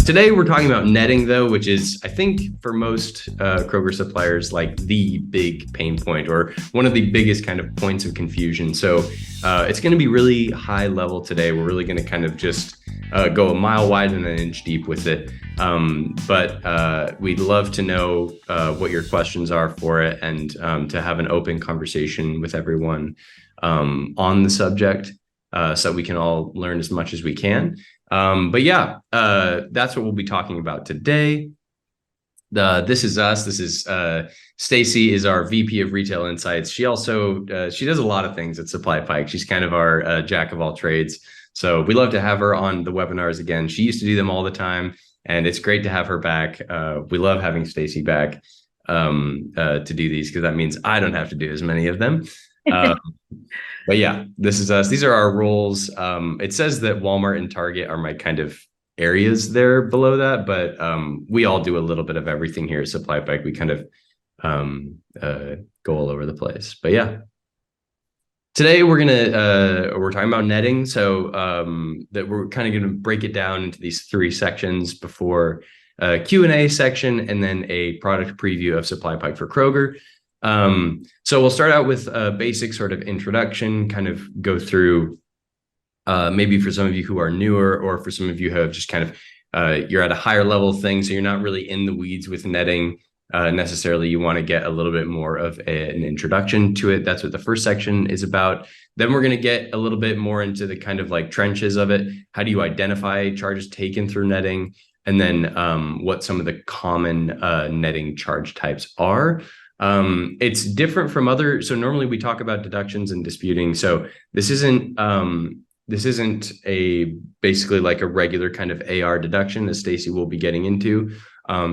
Today we're talking about netting, though, which is, I think, for most Kroger suppliers, like the big pain point or one of the biggest kind of points of confusion. So it's going to be really high level today. We're really going to kind of just go a mile wide and an inch deep with it. But we'd love to know what your questions are for it, and to have an open conversation with everyone on the subject, so we can all learn as much as we can. But yeah, that's what we'll be talking about today. This is us. This is Stacy is our VP of Retail Insights. She also she does a lot of things at Supply Pike. She's kind of our jack of all trades. So we love to have her on the webinars again. She used to do them all the time, and it's great to have her back. We love having Stacy back to do these, because that means I don't have to do as many of them. But yeah, this is us. These are our roles. It says that Walmart and Target are my kind of areas there below that, but we all do a little bit of everything here at Supply Pike. We kind of go all over the place. But yeah, today we're talking about netting. So that we're kind of gonna break it down into these three sections before a Q&A section, and then a product preview of Supply Pike for Kroger. So we'll start out with a basic sort of introduction, kind of go through maybe for some of you who are newer, or for some of you who have just kind of you're at a higher level thing, so you're not really in the weeds with netting necessarily. You want to get a little bit more of an introduction to it. That's what the first section is about. Then we're going to get a little bit more into the kind of like trenches of it. How do you identify charges taken through netting? And then what some of the common netting charge types are. It's different from other. So normally we talk about deductions and disputing. So this isn't a basically like a regular kind of AR deduction, as Stacy will be getting into.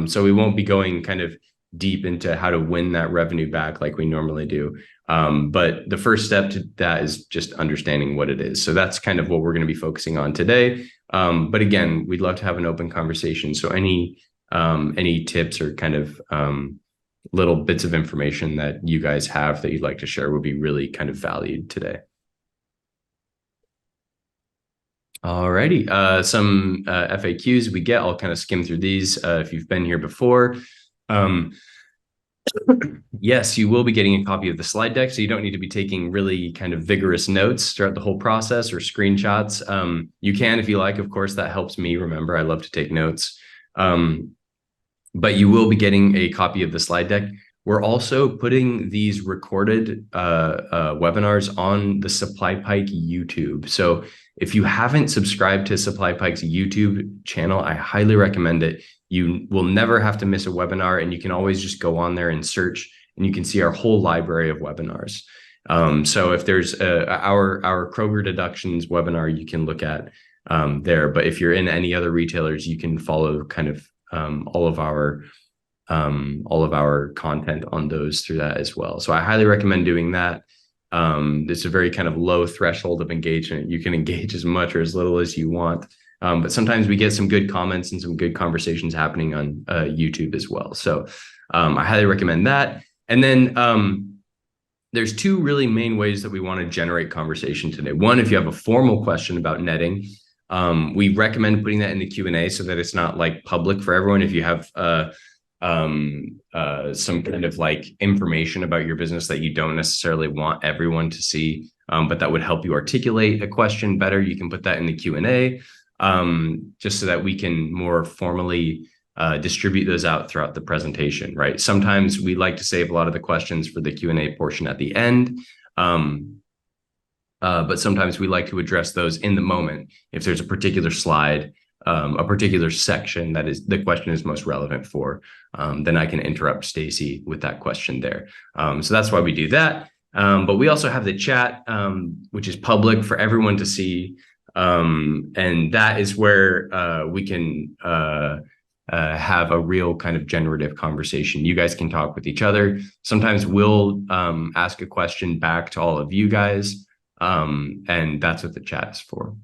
So we won't be going kind of deep into how to win that revenue back like we normally do. But the first step to that is just understanding what it is. So that's kind of what we're going to be focusing on today. But again, we'd love to have an open conversation. So any tips or kind of little bits of information that you guys have that you'd like to share would be really kind of valued today. Alrighty, some FAQs we get. I'll kind of skim through these if you've been here before. Yes, you will be getting a copy of the slide deck, so you don't need to be taking really kind of vigorous notes throughout the whole process or screenshots. You can if you like, of course. That helps me remember. I love to take notes. But you will be getting a copy of the slide deck. We're also putting these recorded webinars on the Supply Pike YouTube. So if you haven't subscribed to Supply Pike's YouTube channel, I highly recommend it. You will never have to miss a webinar, and you can always just go on there and search, and you can see our whole library of webinars. So if there's our Kroger deductions webinar, you can look at there. But if you're in any other retailers, you can follow kind of all of our content on those through that as well. So I highly recommend doing that. It's a very kind of low threshold of engagement. You can engage as much or as little as you want. But sometimes we get some good comments and some good conversations happening on YouTube as well. So I highly recommend that. And then there's two really main ways that we want to generate conversation today. One, if you have a formal question about netting, we recommend putting that in the Q&A so that it's not like public for everyone. If you have some kind of like information about your business that you don't necessarily want everyone to see, but that would help you articulate a question better, you can put that in the Q&A, just so that we can more formally distribute those out throughout the presentation, right? Sometimes we like to save a lot of the questions for the Q&A portion at the end. But sometimes we like to address those in the moment. If there's a particular slide, a particular section that is the question is most relevant for, then I can interrupt Stacy with that question there. So that's why we do that. But we also have the chat, which is public for everyone to see. And that is where we can have a real kind of generative conversation. You guys can talk with each other. Sometimes we'll ask a question back to all of you guys. And that's what the chat is for.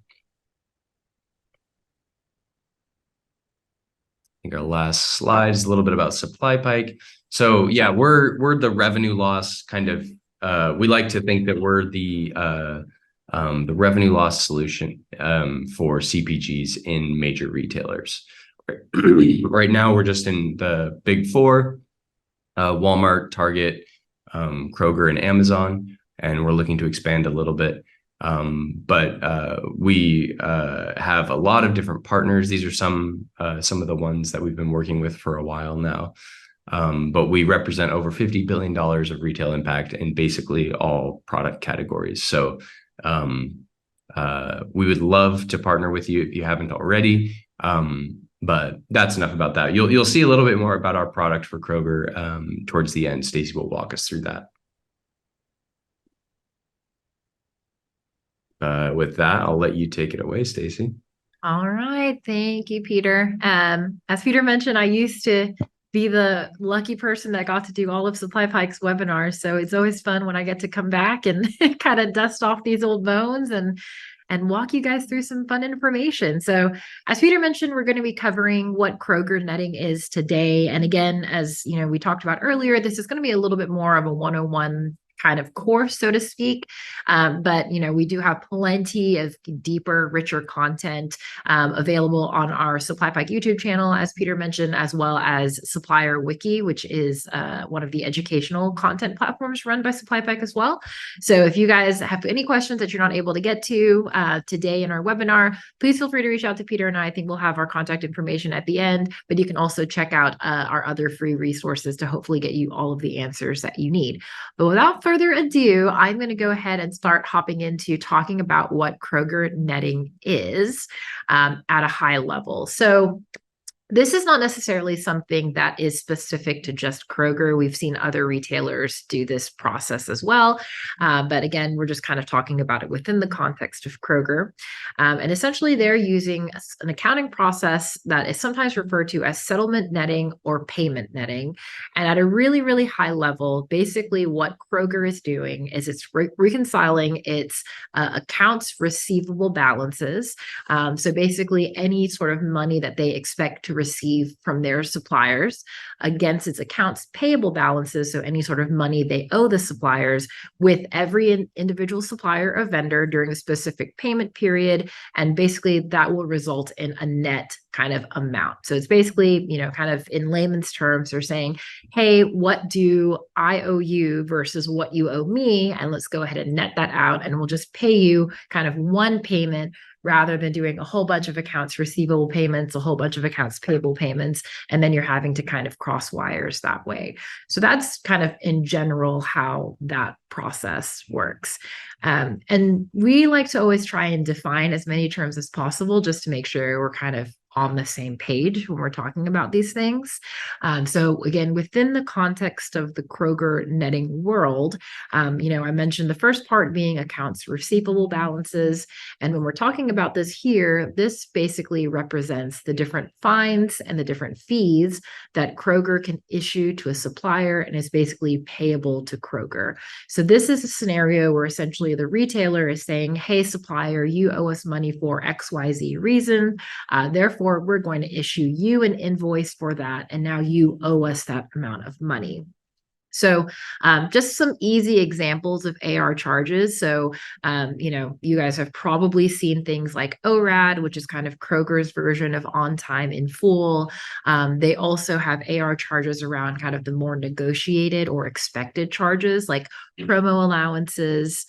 I think our last slide is a little bit about Supply Pike. So yeah, we're the revenue loss kind of. We like to think that we're the revenue loss solution for CPGs in major retailers. Right now, we're just in the big four, Walmart, Target, Kroger, and Amazon, and we're looking to expand a little bit. But we have a lot of different partners. These are some of the ones that we've been working with for a while now. But we represent over $50 billion of retail impact in basically all product categories. So we would love to partner with you if you haven't already. But that's enough about that. You'll see a little bit more about our product for Kroger towards the end. Stacy will walk us through that. With that, I'll let you take it away, Stacy. All right. Thank you, Peter. As Peter mentioned, I used to be the lucky person that got to do all of Supply Pike's webinars. So it's always fun when I get to come back and kind of dust off these old bones and walk you guys through some fun information. So as Peter mentioned, we're going to be covering what Kroger netting is today. And again, as you know, we talked about earlier, this is going to be a little bit more of a 101 kind of course, so to speak. But, you know, we do have plenty of deeper, richer content available on our Supply Pike YouTube channel, as Peter mentioned, as well as Supplier Wiki, which is one of the educational content platforms run by Supply Pike as well. So if you guys have any questions that you're not able to get to today in our webinar, please feel free to reach out to Peter and I think we'll have our contact information at the end, but you can also check out our other free resources to hopefully get you all of the answers that you need. But without further ado, I'm going to go ahead and start hopping into talking about what Kroger netting is at a high level. So this is not necessarily something that is specific to just Kroger. We've seen other retailers do this process as well. But again, we're just kind of talking about it within the context of Kroger. And essentially, they're using an accounting process that is sometimes referred to as settlement netting or payment netting. And at a really, really high level, basically what Kroger is doing is it's reconciling its accounts receivable balances. So basically, any sort of money that they expect to receive from their suppliers against its accounts payable balances, so any sort of money they owe the suppliers, with every individual supplier or vendor during a specific payment period. And basically that will result in a net kind of amount. So it's basically, you know, kind of in layman's terms, they're saying, hey, what do I owe you versus what you owe me? And let's go ahead and net that out, and we'll just pay you kind of one payment rather than doing a whole bunch of accounts receivable payments, a whole bunch of accounts payable payments, and then you're having to kind of cross wires that way. So that's kind of in general how that process works. And we like to always try and define as many terms as possible just to make sure we're kind of on the same page when we're talking about these things. So again, within the context of the Kroger netting world, you know, I mentioned the first part being accounts receivable balances. And when we're talking about this here, this basically represents the different fines and the different fees that Kroger can issue to a supplier and is basically payable to Kroger. So this is a scenario where essentially the retailer is saying, hey, supplier, you owe us money for XYZ reason. Therefore, we're going to issue you an invoice for that. And now you owe us that amount of money. So just some easy examples of AR charges. So, you know, you guys have probably seen things like ORAD, which is kind of Kroger's version of on time in full. They also have AR charges around kind of the more negotiated or expected charges like promo allowances,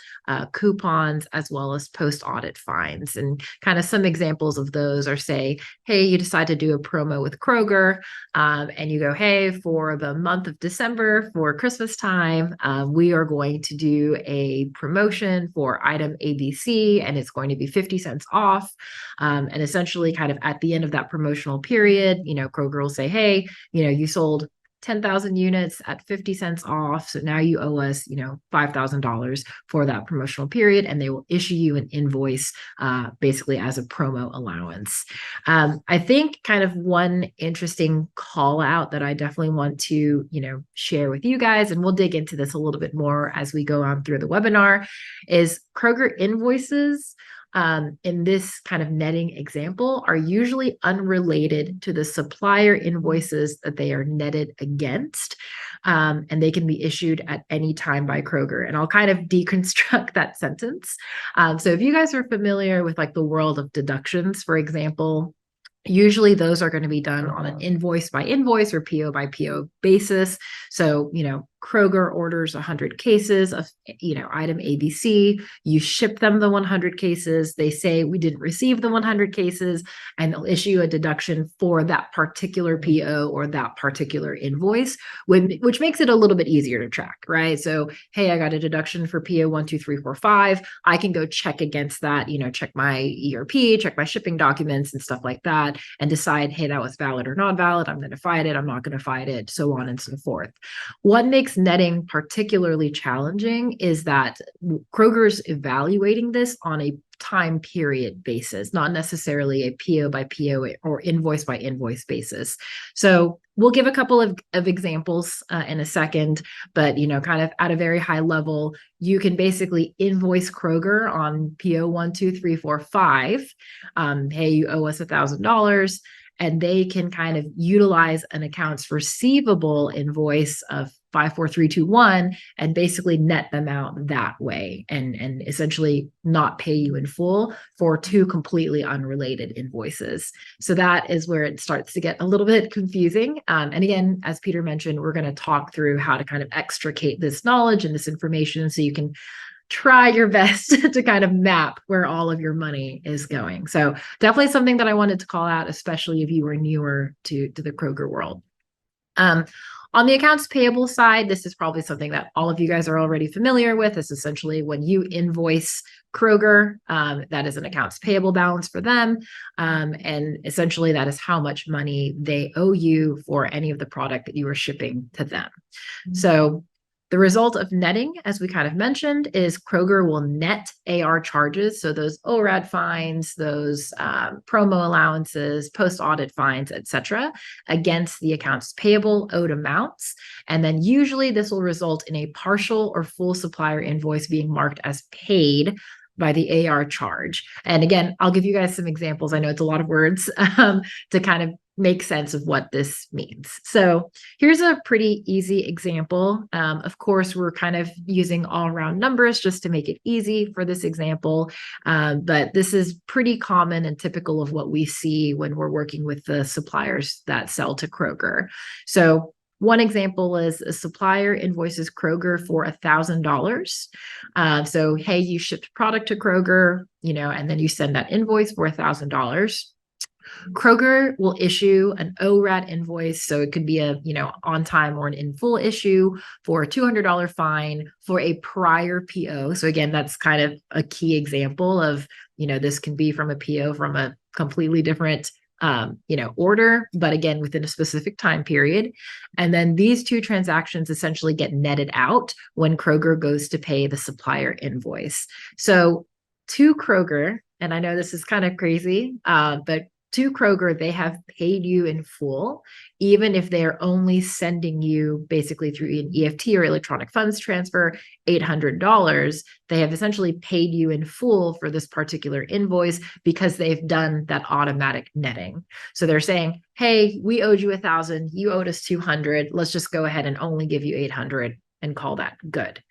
coupons, as well as post-audit fines. And kind of some examples of those are, say, hey, you decide to do a promo with Kroger and you go, hey, for the month of December, for Christmas time, we are going to do a promotion for item ABC, and it's going to be 50 cents off. And essentially kind of at the end of that promotional period, you know, Kroger will say, hey, you know, you sold 10,000 units at 50 cents off. So now you owe us, you know, $5,000 for that promotional period. And they will issue you an invoice basically as a promo allowance. I think kind of one interesting call out that I definitely want to, you know, share with you guys, and we'll dig into this a little bit more as we go on through the webinar, is Kroger invoices in this kind of netting example are usually unrelated to the supplier invoices that they are netted against. And they can be issued at any time by Kroger. And I'll kind of deconstruct that sentence. So if you guys are familiar with like the world of deductions, for example, Usually those are going to be done on an invoice by invoice or PO by PO basis. So, Kroger orders 100 cases of, item ABC. You ship them the 100 cases. They say we didn't receive the 100 cases, and they'll issue a deduction for that particular PO or that particular invoice, which makes it a little bit easier to track, right? So, hey, I got a deduction for PO 12345. I can go check against that, check my ERP, check my shipping documents and stuff like that, and decide, hey, that was valid or not valid. I'm going to fight it. I'm not going to fight it, so on and so forth. What makes netting particularly challenging is that Kroger's evaluating this on a time period basis, not necessarily a PO by PO or invoice by invoice basis. So we'll give a couple of examples in a second, but kind of at a very high level, you can basically invoice Kroger on PO 12345. Hey, you owe us $1,000. And they can kind of utilize an accounts receivable invoice of 54321 and basically net them out that way and essentially not pay you in full for two completely unrelated invoices. So that is where it starts to get a little bit confusing. And again, as Peter mentioned, we're going to talk through how to kind of extricate this knowledge and this information so you can try your best to kind of map where all of your money is going. So definitely something that I wanted to call out, especially if you were newer to the Kroger world. On the accounts payable side, this is probably something that all of you guys are already familiar with. It's essentially when you invoice Kroger, that is an accounts payable balance for them. And essentially that is how much money they owe you for any of the product that you are shipping to them. Mm-hmm. So the result of netting, as we kind of mentioned, is Kroger will net AR charges. So those ORAD fines, those promo allowances, post-audit fines, et cetera, against the accounts payable owed amounts. And then usually this will result in a partial or full supplier invoice being marked as paid by the AR charge. And again, I'll give you guys some examples. I know it's a lot of words to kind of make sense of what this means. So here's a pretty easy example. Of course, we're kind of using all round numbers just to make it easy for this example. But this is pretty common and typical of what we see when we're working with the suppliers that sell to Kroger. So one example is a supplier invoices Kroger for $1,000. So, hey, you shipped product to Kroger, and then you send that invoice for $1,000. Kroger will issue an ORAD invoice. So it could be a, on time or an in full issue for a $200 fine for a prior PO. So again, that's kind of a key example of, this can be from a PO from a completely different order, but again, within a specific time period. And then these two transactions essentially get netted out when Kroger goes to pay the supplier invoice. So to Kroger, and I know this is kind of crazy, but to Kroger, they have paid you in full, even if they're only sending you basically through an EFT or electronic funds transfer, $800. They have essentially paid you in full for this particular invoice because they've done that automatic netting. So they're saying, hey, we owed you $1,000, you owed us $200. Let's just go ahead and only give you $800 and call that good.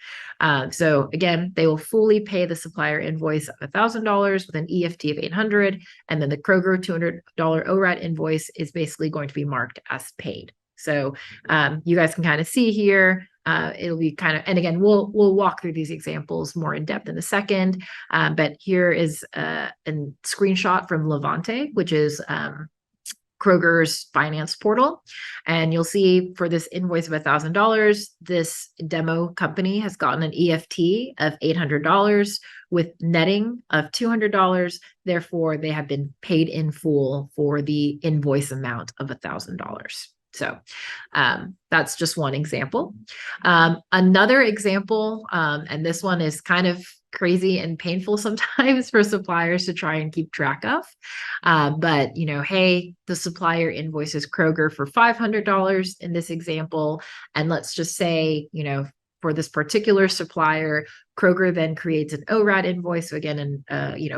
So again, they will fully pay the supplier invoice of $1,000 with an EFT of $800, and then the Kroger $200 ORAD invoice is basically going to be marked as paid. So you guys can kind of see here. It'll be kind of, and again, we'll walk through these examples more in depth in a second. But here is a screenshot from Levante, which is Kroger's finance portal. And you'll see for this invoice of $1,000, this demo company has gotten an EFT of $800 with netting of $200. Therefore, they have been paid in full for the invoice amount of $1,000. So that's just one example. Another example, and this one is kind of crazy and painful sometimes for suppliers to try and keep track of. But, hey, the supplier invoices Kroger for $500 in this example. And let's just say, for this particular supplier, Kroger then creates an ORAD invoice. So again,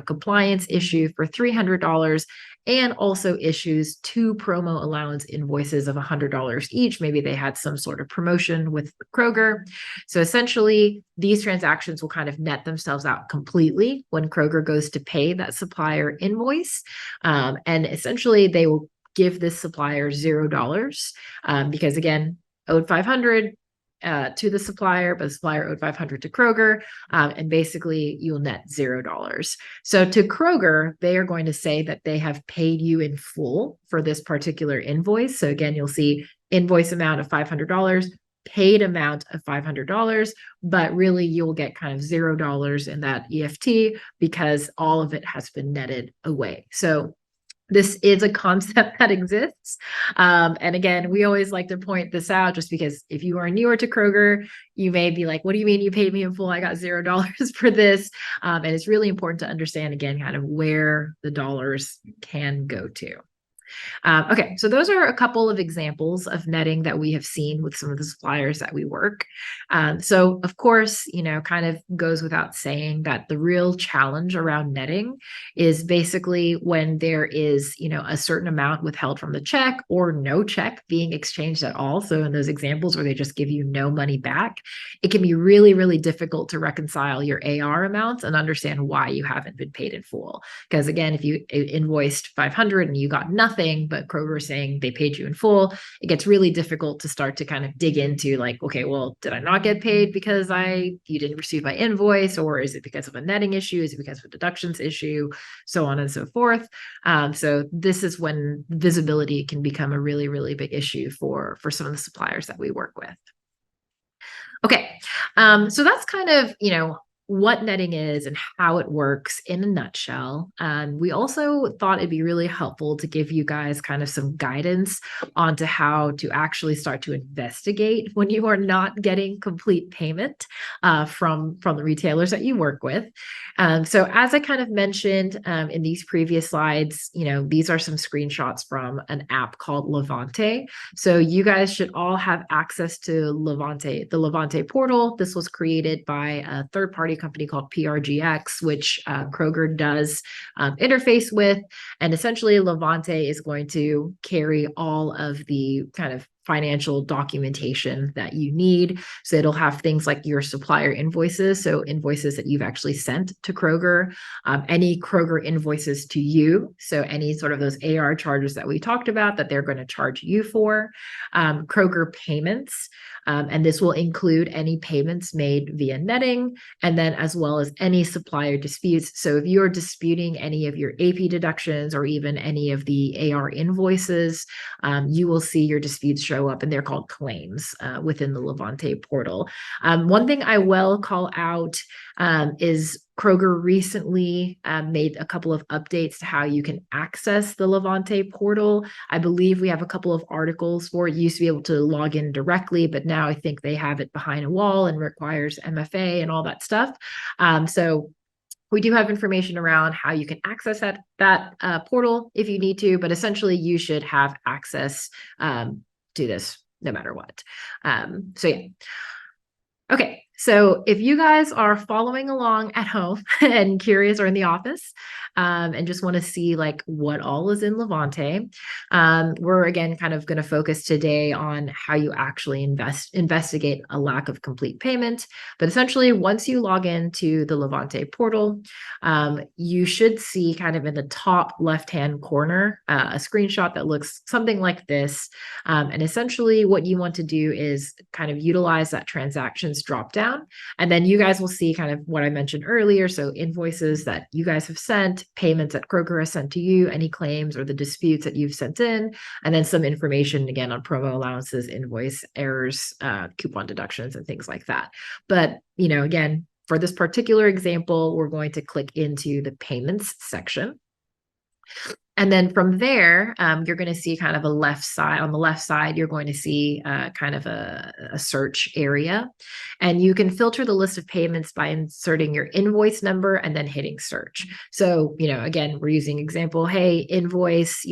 compliance issue for $300, and also issues 2 promo allowance invoices of $100 each. Maybe they had some sort of promotion with Kroger. So essentially, these transactions will kind of net themselves out completely when Kroger goes to pay that supplier invoice. And essentially, they will give this supplier $0 because, again, owed 500 to the supplier, but the supplier owed 500 to Kroger, and basically you'll net $0. So to Kroger, they are going to say that they have paid you in full for this particular invoice. So again, you'll see invoice amount of $500, paid amount of $500, but really you'll get kind of $0 in that EFT because all of it has been netted away. So this is a concept that exists. And again, we always like to point this out just because if you are newer to Kroger, you may be like, what do you mean you paid me in full? I got $0 for this. And it's really important to understand, again, kind of where the dollars can go to. Okay, so those are a couple of examples of netting that we have seen with some of the suppliers that we work. So of course, kind of goes without saying that the real challenge around netting is basically when there is, a certain amount withheld from the check or no check being exchanged at all. So in those examples where they just give you no money back, it can be really, really difficult to reconcile your AR amounts and understand why you haven't been paid in full. Because again, if you invoiced 500 and you got nothing, but Kroger is saying they paid you in full, it gets really difficult to start to kind of dig into like, okay, well, did I not get paid because you didn't receive my invoice, or is it because of a netting issue? Is it because of a deductions issue? So on and so forth. So this is when visibility can become a really, really big issue for some of the suppliers that we work with. Okay, so that's kind of, what netting is and how it works in a nutshell. We also thought it'd be really helpful to give you guys kind of some guidance onto how to actually start to investigate when you are not getting complete payment from the retailers that you work with. So as I kind of mentioned in these previous slides, these are some screenshots from an app called Levante. So you guys should all have access to Levante, the Levante portal. This was created by a third-party company called PRGX, which Kroger does interface with. And essentially, Levante is going to carry all of the kind of financial documentation that you need. So it'll have things like your supplier invoices, so invoices that you've actually sent to Kroger, any Kroger invoices to you, so any sort of those AR charges that we talked about that they're going to charge you for, Kroger payments, and this will include any payments made via netting, and then as well as any supplier disputes. So if you're disputing any of your AP deductions or even any of the AR invoices, you will see your disputes show up, and they're called claims within the Levante portal. One thing I will call out is Kroger recently made a couple of updates to how you can access the Levante portal. I believe we have a couple of articles for it. You used to be able to log in directly, but now I think they have it behind a wall and requires MFA and all that stuff. So we do have information around how you can access that portal if you need to, but essentially you should have access to this no matter what. So yeah. Okay, so if you guys are following along at home and curious or in the office and just want to see like what all is in Levante, we're again kind of going to focus today on how you actually investigate a lack of complete payment. But essentially, once you log into the Levante portal, you should see kind of in the top left-hand corner a screenshot that looks something like this. And essentially what you want to do is kind of utilize that transactions drop down. And then you guys will see kind of what I mentioned earlier. So invoices that you guys have sent, payments that Kroger has sent to you, any claims or the disputes that you've sent in, and then some information again on promo allowances, invoice errors, coupon deductions, and things like that. But, again, for this particular example, we're going to click into the payments section. And then from there, you're going to see kind of on the left side, you're going to see kind of a search area. And you can filter the list of payments by inserting your invoice number and then hitting search. So, again, we're using example, hey, invoice,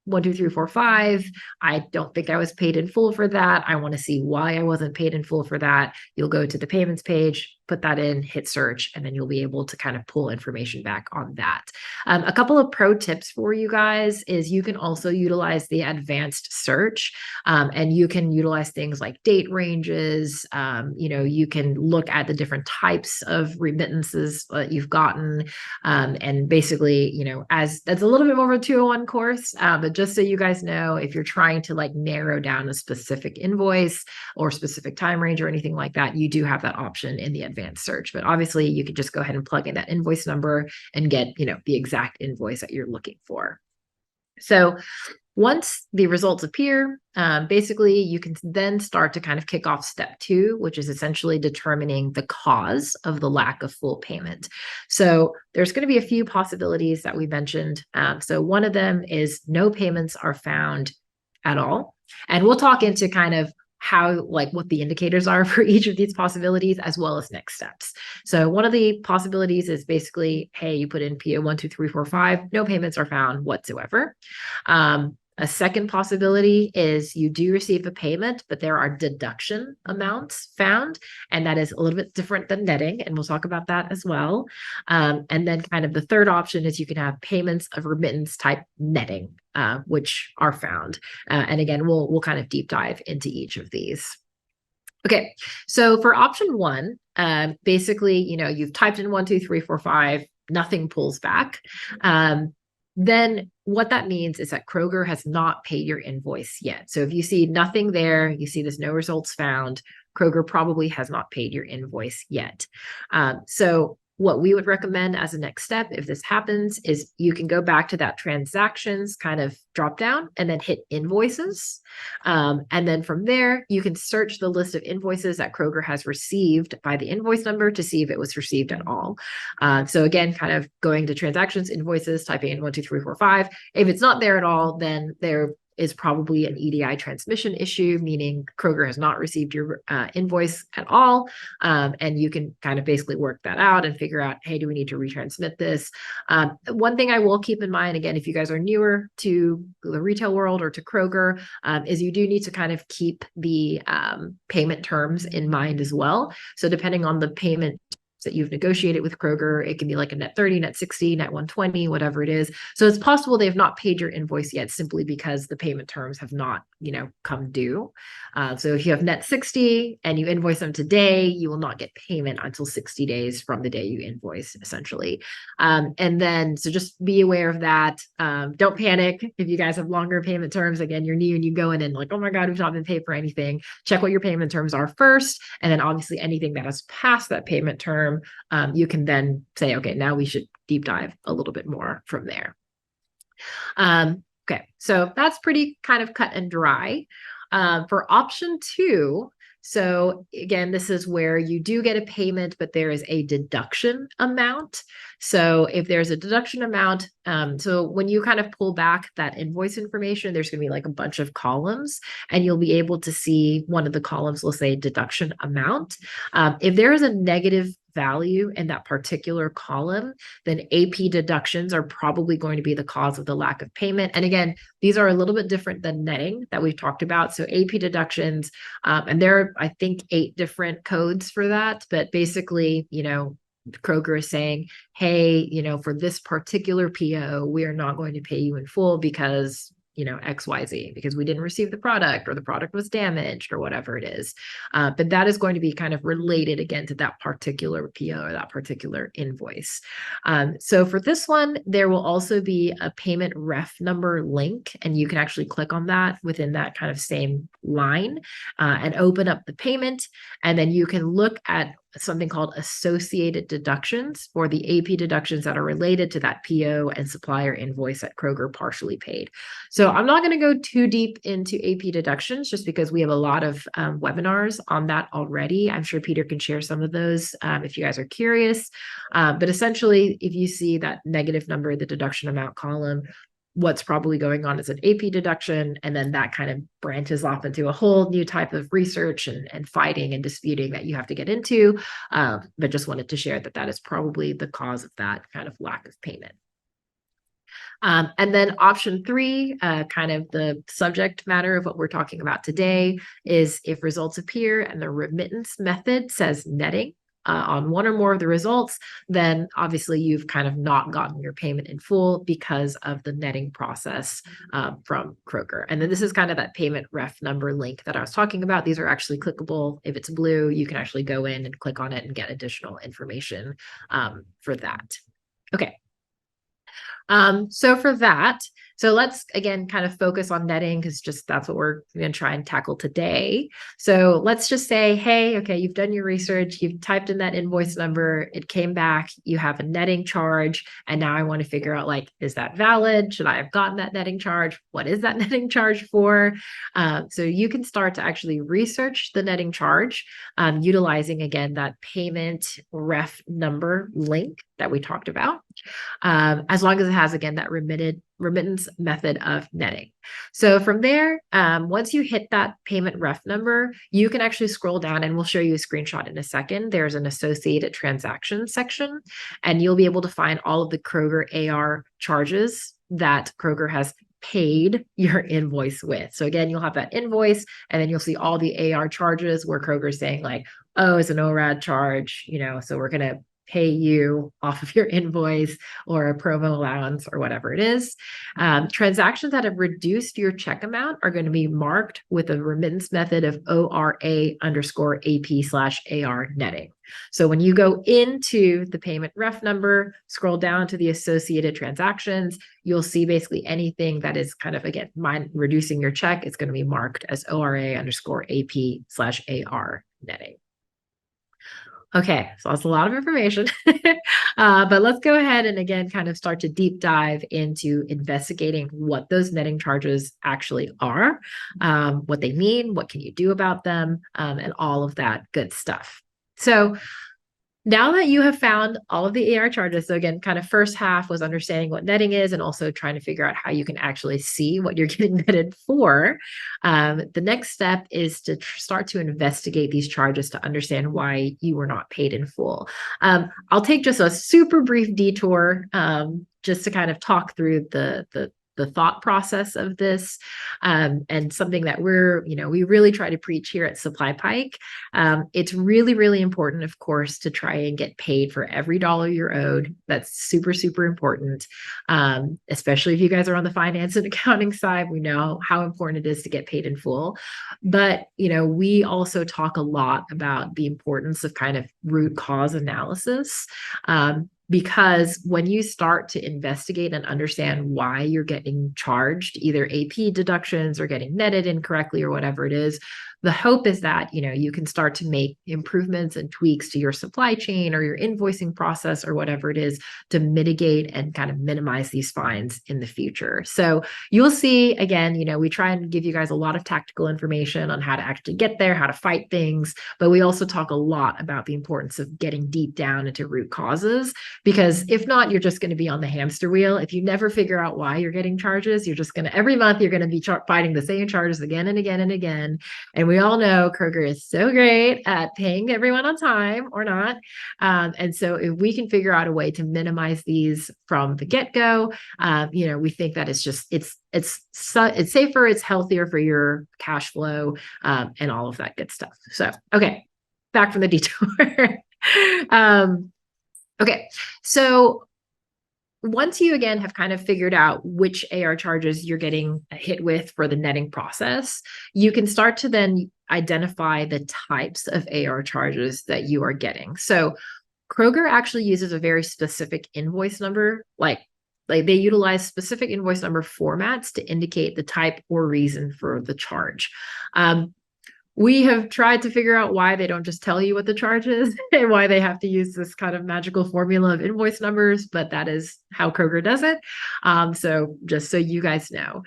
1, 2, 3, 4, 5. I don't think I was paid in full for that. I want to see why I wasn't paid in full for that. You'll go to the payments page, put that in, hit search, and then you'll be able to kind of pull information back on that. A couple of pro tips for you guys is you can also utilize the advanced search, and you can utilize things like date ranges. You can look at the different types of remittances that you've gotten. And basically, as that's a little bit more of a 201 course, but just so you guys know, if you're trying to like narrow down a specific invoice or specific time range or anything like that, you do have that option in the advanced search. But obviously, you could just go ahead and plug in that invoice number and get, the exact invoice that you're looking for. So once the results appear, basically you can then start to kind of kick off step 2, which is essentially determining the cause of the lack of full payment. So there's going to be a few possibilities that we mentioned. So one of them is no payments are found at all. And we'll talk into kind of how, like what the indicators are for each of these possibilities, as well as next steps. So one of the possibilities is basically, hey, you put in PO 1, 2, 3, 4, 5, no payments are found whatsoever. A second possibility is you do receive a payment, but there are deduction amounts found, and that is a little bit different than netting, and we'll talk about that as well. And then kind of the third option is you can have payments of remittance type netting, which are found. And again, we'll kind of deep dive into each of these. Okay, so for option 1, basically, you've typed in 1, 2, 3, 4, 5, nothing pulls back. Then what that means is that Kroger has not paid your invoice yet. So if you see nothing there, you see there's no results found, Kroger probably has not paid your invoice yet. So what we would recommend as a next step, if this happens, is you can go back to that transactions kind of drop down and then hit invoices. And then from there, you can search the list of invoices that Kroger has received by the invoice number to see if it was received at all. So again, kind of going to transactions, invoices, typing in 1, 2, 3, 4, 5. If it's not there at all, then there is probably an EDI transmission issue, meaning Kroger has not received your invoice at all. And you can kind of basically work that out and figure out, hey, do we need to retransmit this? One thing I will keep in mind, again, if you guys are newer to the retail world or to Kroger, is you do need to kind of keep the payment terms in mind as well. So depending on the payment that you've negotiated with Kroger, it can be like a net 30, net 60, net 120, whatever it is. So it's possible they've not paid your invoice yet simply because the payment terms have not, come due. So if you have net 60 and you invoice them today, you will not get payment until 60 days from the day you invoice, essentially. And then, so just be aware of that. Don't panic if you guys have longer payment terms. Again, you're new and you go in and like, oh my God, we've not been paid for anything. Check what your payment terms are first. And then obviously anything that has passed that payment term, you can then say, okay, now we should deep dive a little bit more from there. Okay, so that's pretty kind of cut and dry. For option 2, so again, this is where you do get a payment, but there is a deduction amount. So if there's a deduction amount, so when you kind of pull back that invoice information, there's going to be like a bunch of columns, and you'll be able to see one of the columns will say deduction amount. If there is a negative value in that particular column, then AP deductions are probably going to be the cause of the lack of payment. And again, these are a little bit different than netting that we've talked about. So AP deductions, and there are, I think, 8 different codes for that. But basically, Kroger is saying, hey, for this particular PO, we are not going to pay you in full because XYZ, because we didn't receive the product or the product was damaged or whatever it is. But that is going to be kind of related again to that particular PO or that particular invoice. So for this one, there will also be a payment ref number link, and you can actually click on that within that kind of same line and open up the payment. And then you can look at something called associated deductions, or the AP deductions that are related to that PO and supplier invoice that Kroger partially paid. So I'm not going to go too deep into AP deductions just because we have a lot of webinars on that already. I'm sure Peter can share some of those if you guys are curious. But essentially, if you see that negative number, the deduction amount column, what's probably going on is an AP deduction, and then that kind of branches off into a whole new type of research and fighting and disputing that you have to get into. But just wanted to share that that is probably the cause of that kind of lack of payment. And then option three, kind of the subject matter of what we're talking about today, is if results appear and the remittance method says netting on one or more of the results, then obviously you've kind of not gotten your payment in full because of the netting process from Kroger. And then this is kind of that payment ref number link that I was talking about. These are actually clickable. If it's blue, you can actually go in and click on it and get additional information for that. Okay. So for that, so let's again kind of focus on netting because just that's what we're going to try and tackle today. So let's just say, hey, okay, you've done your research, you've typed in that invoice number, it came back, you have a netting charge, and now I want to figure out like, is that valid? Should I have gotten that netting charge? What is that netting charge for? So you can start to actually research the netting charge utilizing again that payment ref number link that we talked about. As long as it has, again, that remittance method of netting. So from there, once you hit that payment ref number, you can actually scroll down and we'll show you a screenshot in a second. There's an associated transactions section, and you'll be able to find all of the Kroger AR charges that Kroger has paid your invoice with. So again, you'll have that invoice and then you'll see all the AR charges where Kroger's saying like, oh, it's an ORAD charge, so we're going to pay you off of your invoice or a promo allowance or whatever it is. Transactions that have reduced your check amount are going to be marked with a remittance method of ORA_AP/AR netting. So when you go into the payment ref number, scroll down to the associated transactions, you'll see basically anything that is kind of, again, reducing your check is going to be marked as ORA_AP/AR netting. Okay, so that's a lot of information, but let's go ahead and again, kind of start to deep dive into investigating what those netting charges actually are, what they mean, what can you do about them, and all of that good stuff. So now that you have found all of the AR charges, so again, kind of first half was understanding what netting is and also trying to figure out how you can actually see what you're getting netted for. The next step is to start to investigate these charges to understand why you were not paid in full. I'll take just a super brief detour just to kind of talk through the thought process of this, and something that we really try to preach here at Supply Pike. It's really, really important, of course, to try and get paid for every dollar you're owed. That's super, super important, especially if you guys are on the finance and accounting side. We know how important it is to get paid in full. But, we also talk a lot about the importance of kind of root cause analysis. Because when you start to investigate and understand why you're getting charged either AP deductions or getting netted incorrectly or whatever it is, the hope is that, you can start to make improvements and tweaks to your supply chain or your invoicing process or whatever it is to mitigate and kind of minimize these fines in the future. So you'll see, again, we try and give you guys a lot of tactical information on how to actually get there, how to fight things, but we also talk a lot about the importance of getting deep down into root causes, because if not, you're just going to be on the hamster wheel. If you never figure out why you're getting charges, you're just going to, every month, you're going to be fighting the same charges again and again and again. And we all know Kroger is so great at paying everyone on time or not. And so if we can figure out a way to minimize these from the get-go, we think that it's safer, it's healthier for your cash flow, and all of that good stuff. So, okay, back from the detour. Okay, so once you again have kind of figured out which AR charges you're getting hit with for the netting process, you can start to then identify the types of AR charges that you are getting. So Kroger actually uses a very specific invoice number, like they utilize specific invoice number formats to indicate the type or reason for the charge. We have tried to figure out why they don't just tell you what the charge is and why they have to use this kind of magical formula of invoice numbers, but that is how Kroger does it. So just so you guys know.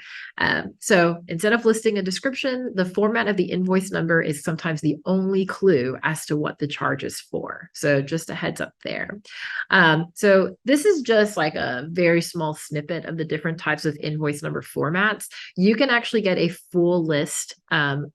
So instead of listing a description, the format of the invoice number is sometimes the only clue as to what the charge is for. So just a heads up there. So this is just like a very small snippet of the different types of invoice number formats. You can actually get a full list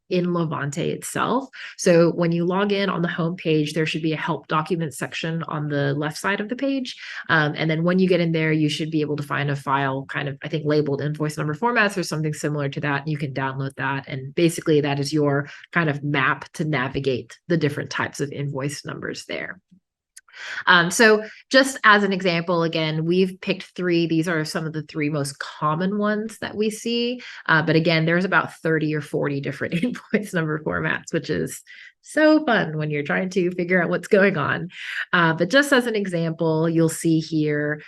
in Levante itself. So when you log in on the home page, there should be a help document section on the left side of the page. And then when you get in there, you should be able to find a file kind of, I think, labeled invoice number formats or something similar to that. And you can download that. And basically that is your kind of map to navigate the different types of invoice numbers there. So just as an example, again, we've picked 3. These are some of the 3 most common ones that we see. But again, there's about 30 or 40 different invoice number formats, which is so fun when you're trying to figure out what's going on. But just as an example, you'll see here,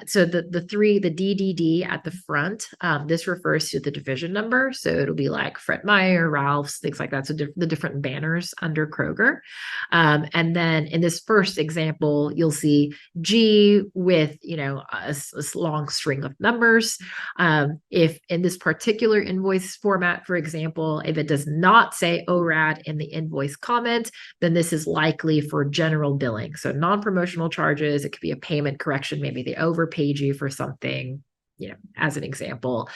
so the DDD at the front, this refers to the division number. So it'll be like Fred Meyer, Ralph's, things like that. So the different banners under Kroger. And then in this first example, you'll see G with, a long string of numbers. If in this particular invoice format, for example, if it does not say ORAD in the invoice comment, then this is likely for general billing. So non-promotional charges, it could be a payment correction. Maybe they overpaid you for something, as an example.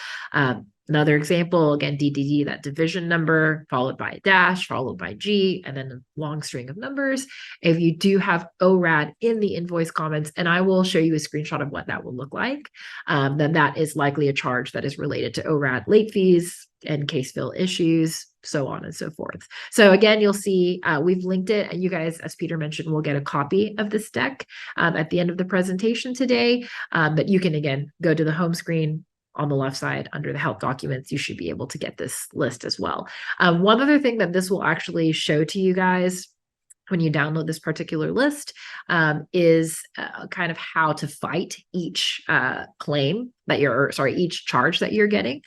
Another example, again, DDD, that division number, followed by a dash, followed by G, and then a long string of numbers. If you do have ORAD in the invoice comments, and I will show you a screenshot of what that will look like, then that is likely a charge that is related to ORAD late fees and case fill issues, so on and so forth. So again, you'll see we've linked it, and you guys, as Peter mentioned, will get a copy of this deck at the end of the presentation today. But you can, again, go to the home screen on the left side under the help documents. You should be able to get this list as well. One other thing that this will actually show to you guys when you download this particular list is kind of how to fight each claim that each charge that you're getting.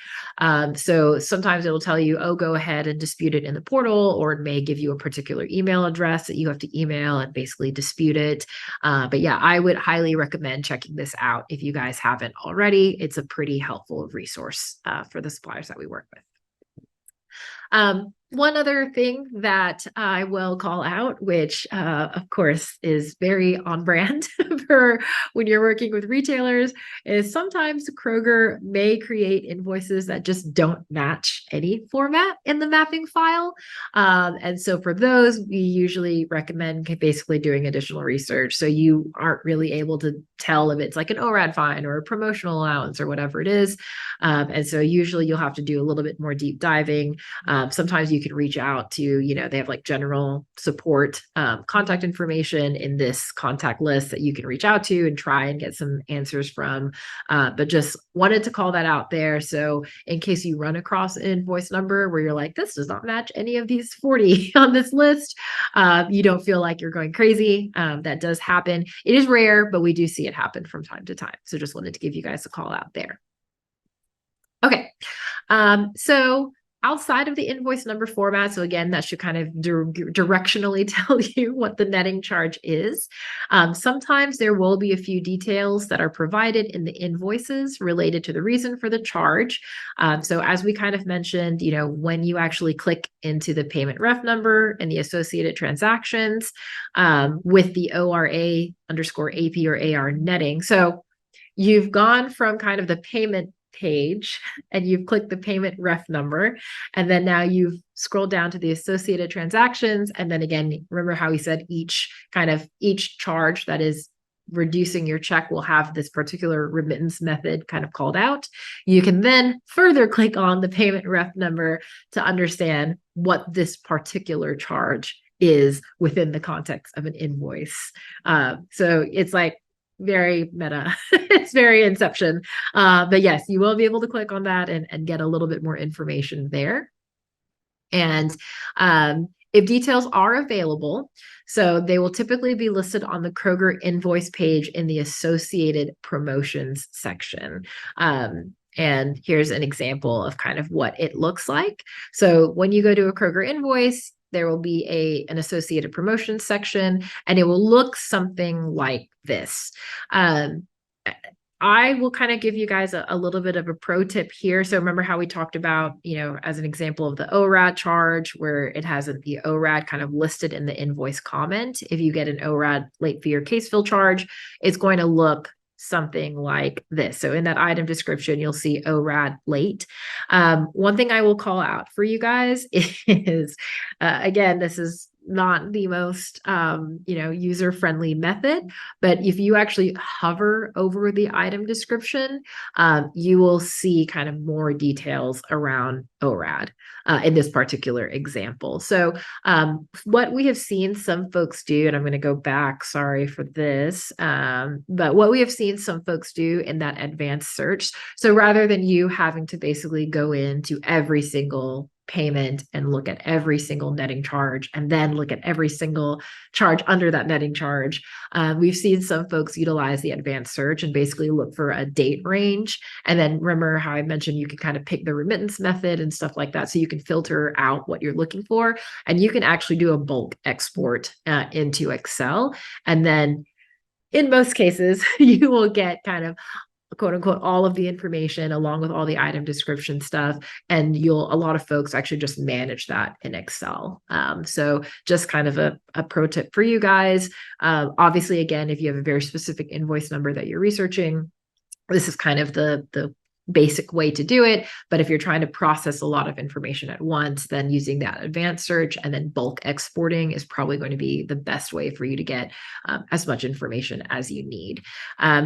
So sometimes it'll tell you, oh, go ahead and dispute it in the portal, or it may give you a particular email address that you have to email and basically dispute it. But yeah, I would highly recommend checking this out if you guys haven't already. It's a pretty helpful resource for the suppliers that we work with. One other thing that I will call out, which of course is very on brand for when you're working with retailers, is sometimes Kroger may create invoices that just don't match any format in the mapping file. And so for those, we usually recommend basically doing additional research. So you aren't really able to tell if it's like an ORAD fine or a promotional allowance or whatever it is. And so usually you'll have to do a little bit more deep diving. Sometimes you can reach out to, they have like general support contact information in this contact list that you can reach out to and try and get some answers from. But just wanted to call that out there. So in case you run across an invoice number where you're like, this does not match any of these 40 on this list, you don't feel like you're going crazy. That does happen. It is rare, but we do see it happen from time to time. So just wanted to give you guys a call out there. Okay. So outside of the invoice number format, so again, that should kind of directionally tell you what the netting charge is. Sometimes there will be a few details that are provided in the invoices related to the reason for the charge. So as we kind of mentioned, when you actually click into the payment ref number and the associated transactions with the ORA_AP or AR netting. So you've gone from kind of the payment page and you've clicked the payment ref number, and then now you've scrolled down to the associated transactions, and then again, remember how we said each charge that is reducing your check will have this particular remittance method kind of called out. You can then further click on the payment ref number to understand what this particular charge is within the context of an invoice. So it's like very meta. It's very Inception. But yes, you will be able to click on that and get a little bit more information there. And if details are available, so they will typically be listed on the Kroger invoice page in the associated promotions section. And here's an example of kind of what it looks like. So when you go to a Kroger invoice, there will be an associated promotions section, and it will look something like this. I will kind of give you guys a little bit of a pro tip here. So remember how we talked about, as an example of the ORAD charge, where it has the ORAD kind of listed in the invoice comment. If you get an ORAD late fee or case fill charge, it's going to look something like this. So in that item description, you'll see ORAD late. One thing I will call out for you guys is, again, this is not the most user friendly method, but if you actually hover over the item description, you will see kind of more details around ORAD in this particular example. So what we have seen some folks do, and I'm going to go back, sorry for this, but what we have seen some folks do in that advanced search, so rather than you having to basically go into every single payment and look at every single netting charge and then look at every single charge under that netting charge, we've seen some folks utilize the advanced search and basically look for a date range. And then remember how I mentioned you can kind of pick the remittance method and stuff like that, so you can filter out what you're looking for, and you can actually do a bulk export into Excel. And then in most cases, you will get kind of quote unquote all of the information along with all the item description stuff, and a lot of folks actually just manage that in Excel. So just kind of a pro tip for you guys. Obviously, again, if you have a very specific invoice number that you're researching, this is kind of the basic way to do it. But if you're trying to process a lot of information at once, then using that advanced search and then bulk exporting is probably going to be the best way for you to get as much information as you need.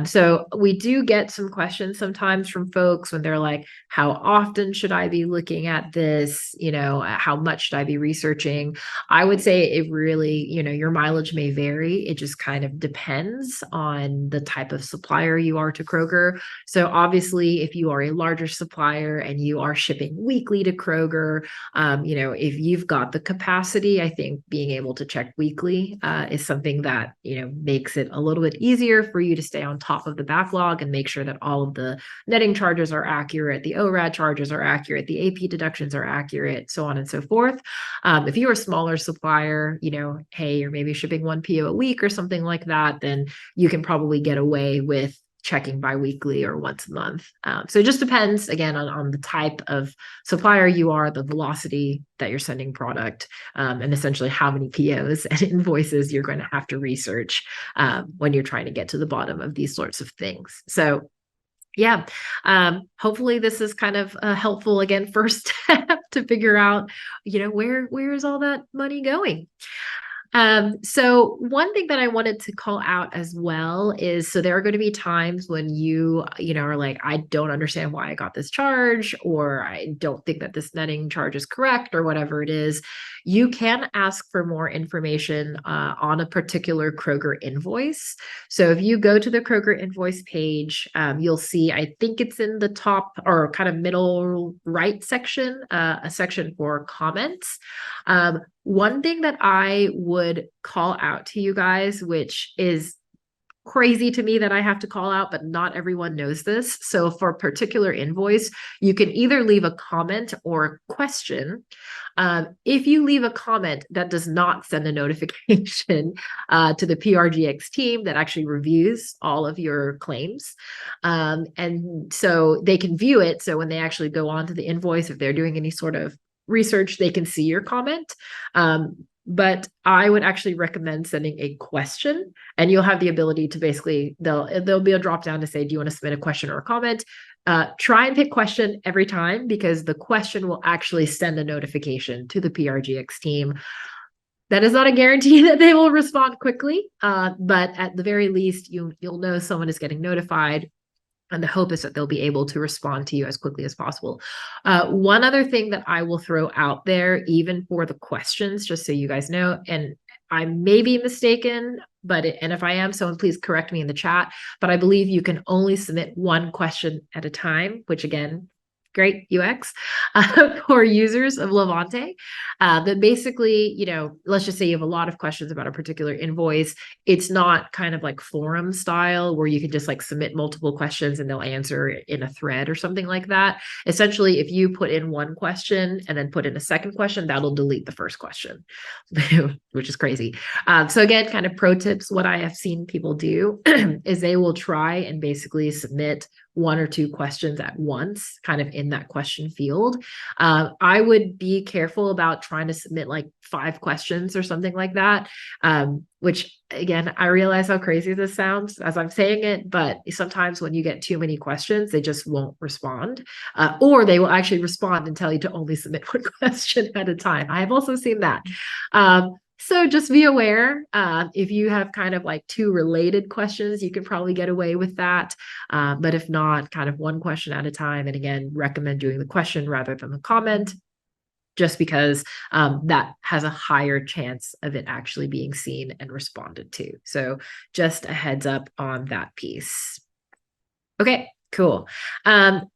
So we do get some questions sometimes from folks when they're like, how often should I be looking at this? How much should I be researching? I would say it really, your mileage may vary. It just kind of depends on the type of supplier you are to Kroger. So obviously, if you are a larger supplier and you are shipping weekly to Kroger, if you've got the capacity, I think being able to check weekly is something that, makes it a little bit easier for you to stay on top of the backlog and make sure that all of the netting charges are accurate, the ORAD charges are accurate, the AP deductions are accurate, so on and so forth. If you're a smaller supplier, hey, you're maybe shipping one PO a week or something like that, then you can probably get away with checking biweekly or once a month. So it just depends, again, on the type of supplier you are, the velocity that you're sending product, and essentially how many POs and invoices you're going to have to research when you're trying to get to the bottom of these sorts of things. So yeah, hopefully this is kind of a helpful, again, first step to figure out, where is all that money going? So one thing that I wanted to call out as well is, so there are going to be times when you are like, I don't understand why I got this charge, or I don't think that this netting charge is correct, or whatever it is. You can ask for more information on a particular Kroger invoice. So if you go to the Kroger invoice page, you'll see, I think it's in the top or kind of middle right section, a section for comments. One thing that I would call out to you guys, which is crazy to me that I have to call out, but not everyone knows this. So for a particular invoice, you can either leave a comment or a question. If you leave a comment, that does not send a notification to the PRGX team that actually reviews all of your claims. And so they can view it. So when they actually go on to the invoice, if they're doing any sort of research, they can see your comment. But I would actually recommend sending a question, and you'll have the ability to basically, there'll be a drop down to say, do you want to submit a question or a comment? Try and pick question every time, because the question will actually send a notification to the PRGX team. That is not a guarantee that they will respond quickly, but at the very least, you'll know someone is getting notified. And the hope is that they'll be able to respond to you as quickly as possible. One other thing that I will throw out there, even for the questions, just so you guys know, and I may be mistaken, and if I am, someone please correct me in the chat, but I believe you can only submit one question at a time, which again, great UX for users of Levante. But basically, let's just say you have a lot of questions about a particular invoice. It's not kind of like forum style where you can just like submit multiple questions and they'll answer in a thread or something like that. Essentially, if you put in one question and then put in a second question, that'll delete the first question, which is crazy. So again, kind of pro tips, what I have seen people do is they will try and basically submit one or two questions at once, kind of in that question field. I would be careful about trying to submit like 5 questions or something like that. Which again, I realize how crazy this sounds as I'm saying it, but sometimes when you get too many questions, they just won't respond, or they will actually respond and tell you to only submit one question at a time. I have also seen that. So just be aware. If you have kind of like 2 related questions, you can probably get away with that. But if not, kind of one question at a time. And again, recommend doing the question rather than the comment, just because that has a higher chance of it actually being seen and responded to. So just a heads up on that piece. Okay, cool.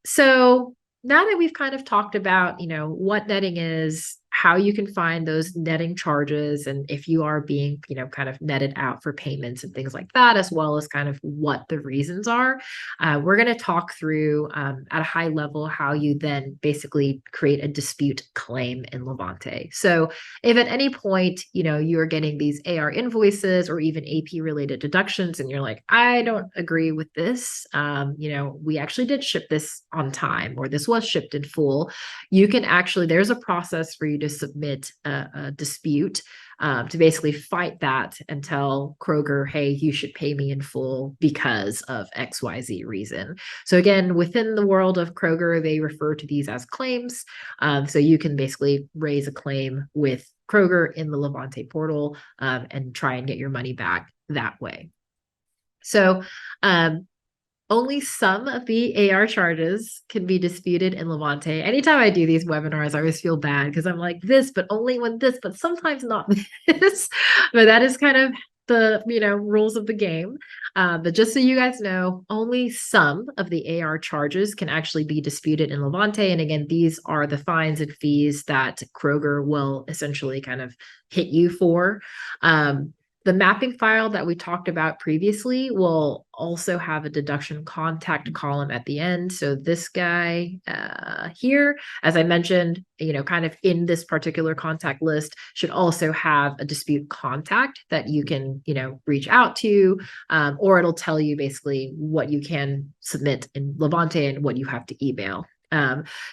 So now that we've kind of talked about, what netting is, how you can find those netting charges, and if you are being, kind of netted out for payments and things like that, as well as kind of what the reasons are, we're going to talk through at a high level how you then basically create a dispute claim in Levante. So if at any point, you're getting these AR invoices or even AP related deductions and you're like, I don't agree with this, we actually did ship this on time, or this was shipped in full, you can actually, there's a process for you to submit a dispute to basically fight that and tell Kroger, hey, you should pay me in full because of XYZ reason. So again, within the world of Kroger, they refer to these as claims. So you can basically raise a claim with Kroger in the Levante portal and try and get your money back that way. So only some of the AR charges can be disputed in Levante. Anytime I do these webinars, I always feel bad because I'm like this, but only when this, but sometimes not this. But that is kind of the rules of the game. But just so you guys know, only some of the AR charges can actually be disputed in Levante. And again, these are the fines and fees that Kroger will essentially kind of hit you for. The mapping file that we talked about previously will also have a deduction contact column at the end. So this guy here, as I mentioned, kind of in this particular contact list, should also have a dispute contact that you can, reach out to, or it'll tell you basically what you can submit in Levante and what you have to email.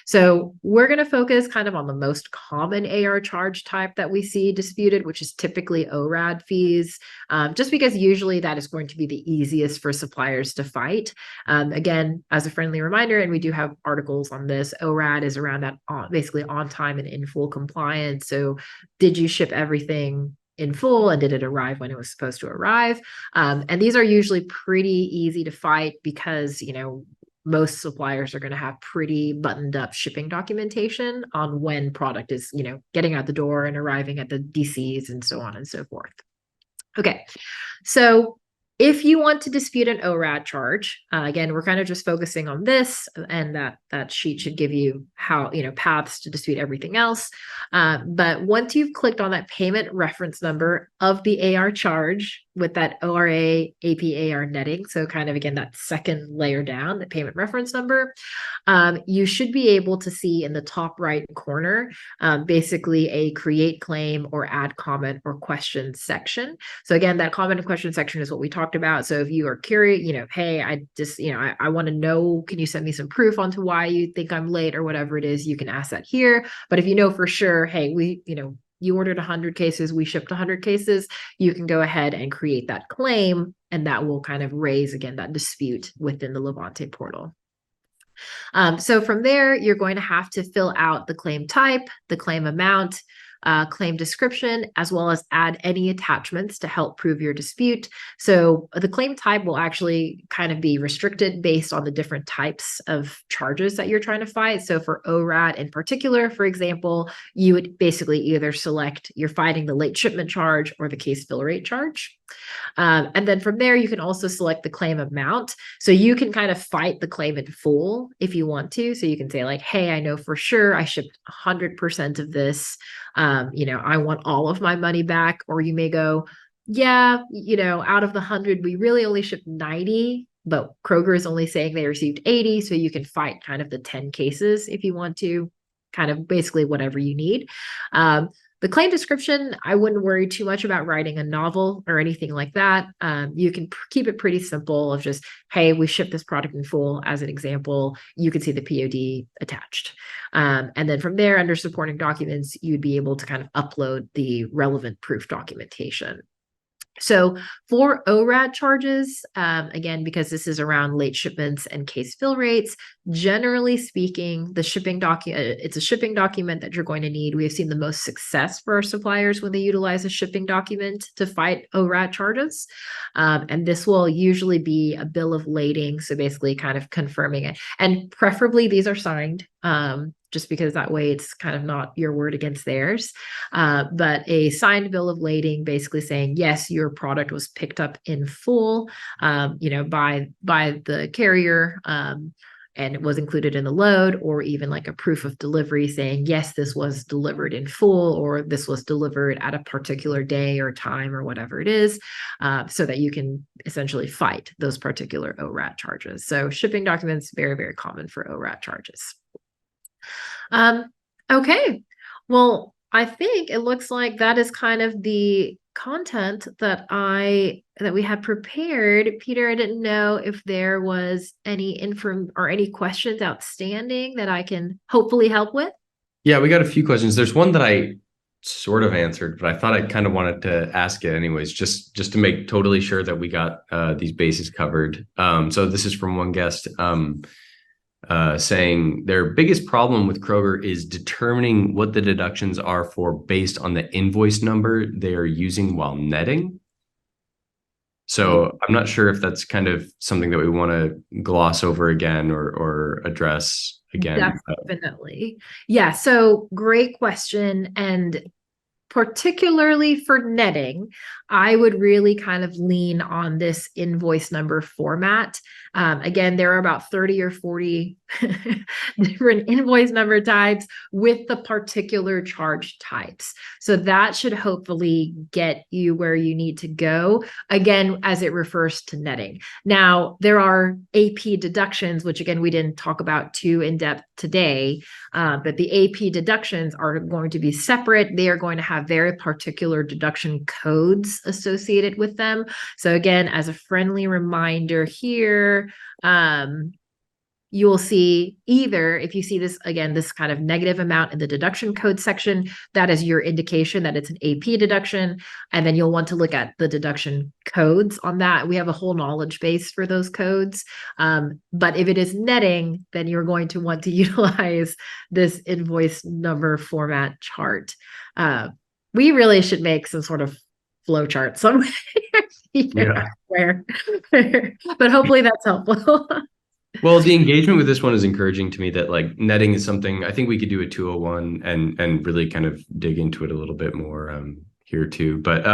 So we're going to focus kind of on the most common AR charge type that we see disputed, which is typically ORAD fees, just because usually that is going to be the easiest for suppliers to fight. Again, as a friendly reminder, and we do have articles on this, ORAD is around that basically on time and in full compliance. So did you ship everything in full, and did it arrive when it was supposed to arrive? And these are usually pretty easy to fight because, most suppliers are going to have pretty buttoned up shipping documentation on when product is, getting out the door and arriving at the DCs and so on and so forth. Okay. So if you want to dispute an ORAD charge, again, we're kind of just focusing on this, and that sheet should give you how, paths to dispute everything else. But once you've clicked on that payment reference number of the AR charge with that ORA APAR netting, so kind of, again, that second layer down, the payment reference number, you should be able to see in the top right corner, basically a create claim or add comment or question section. So again, that comment and question section is what we talked about. So if you are curious, hey, I just, I want to know, can you send me some proof onto why you think I'm late or whatever it is, you can ask that here. But if you know for sure, hey, you ordered 100 cases, we shipped 100 cases, you can go ahead and create that claim, and that will kind of raise, again, that dispute within the Levante portal. So from there, you're going to have to fill out the claim type, the claim amount, claim description, as well as add any attachments to help prove your dispute. So the claim type will actually kind of be restricted based on the different types of charges that you're trying to fight. So for ORAD in particular, for example, you would basically either select you're fighting the late shipment charge or the case fill rate charge. And then from there, you can also select the claim amount. So you can kind of fight the claim in full if you want to. So you can say like, hey, I know for sure I shipped 100% of this. I want all of my money back. Or you may go, yeah, out of the 100, we really only shipped 90, but Kroger is only saying they received 80. So you can fight kind of the 10 cases if you want to, kind of basically whatever you need. The claim description, I wouldn't worry too much about writing a novel or anything like that. You can keep it pretty simple of just, hey, we shipped this product in full as an example. You can see the POD attached. And then from there, under supporting documents, you'd be able to kind of upload the relevant proof documentation. So for ORAT charges, again, because this is around late shipments and case fill rates, generally speaking, the shipping document, it's a shipping document that you're going to need. We have seen the most success for our suppliers when they utilize a shipping document to fight ORAT charges. And this will usually be a bill of lading. So basically kind of confirming it. And preferably these are signed. Just because that way it's kind of not your word against theirs. But a signed bill of lading basically saying, yes, your product was picked up in full, by the carrier, and it was included in the load, or even like a proof of delivery saying, yes, this was delivered in full, or this was delivered at a particular day or time or whatever it is, so that you can essentially fight those particular ORAT charges. So shipping documents, very, very common for ORAT charges. Okay. Well, I think it looks like that is kind of the content that we had prepared. Peter, I didn't know if there was any any questions outstanding that I can hopefully help with. Yeah, we got a few questions. There's one that I sort of answered, but I thought I kind of wanted to ask it anyways, just to make totally sure that we got these bases covered. So this is from one guest. Saying their biggest problem with Kroger is determining what the deductions are for based on the invoice number they are using while netting. So I'm not sure if that's kind of something that we want to gloss over again or address again. Definitely. Yeah. So great question. And particularly for netting, I would really kind of lean on this invoice number format. Again, there are about 30 or 40 different invoice number types with the particular charge types. So that should hopefully get you where you need to go, again, as it refers to netting. Now, there are AP deductions, which again, we didn't talk about too in depth today, but the AP deductions are going to be separate. They are going to have very particular deduction codes associated with them. So again, as a friendly reminder here, you will see either, if you see this, again, this kind of negative amount in the deduction code section, that is your indication that it's an AP deduction. And then you'll want to look at the deduction codes on that. We have a whole knowledge base for those codes. But if it is netting, then you're going to want to utilize this invoice number format chart. We really should make some sort of flow chart somewhere. Where, but hopefully that's helpful. Well, the engagement with this one is encouraging to me that like netting is something I think we could do a 201 and really kind of dig into it a little bit more here too. But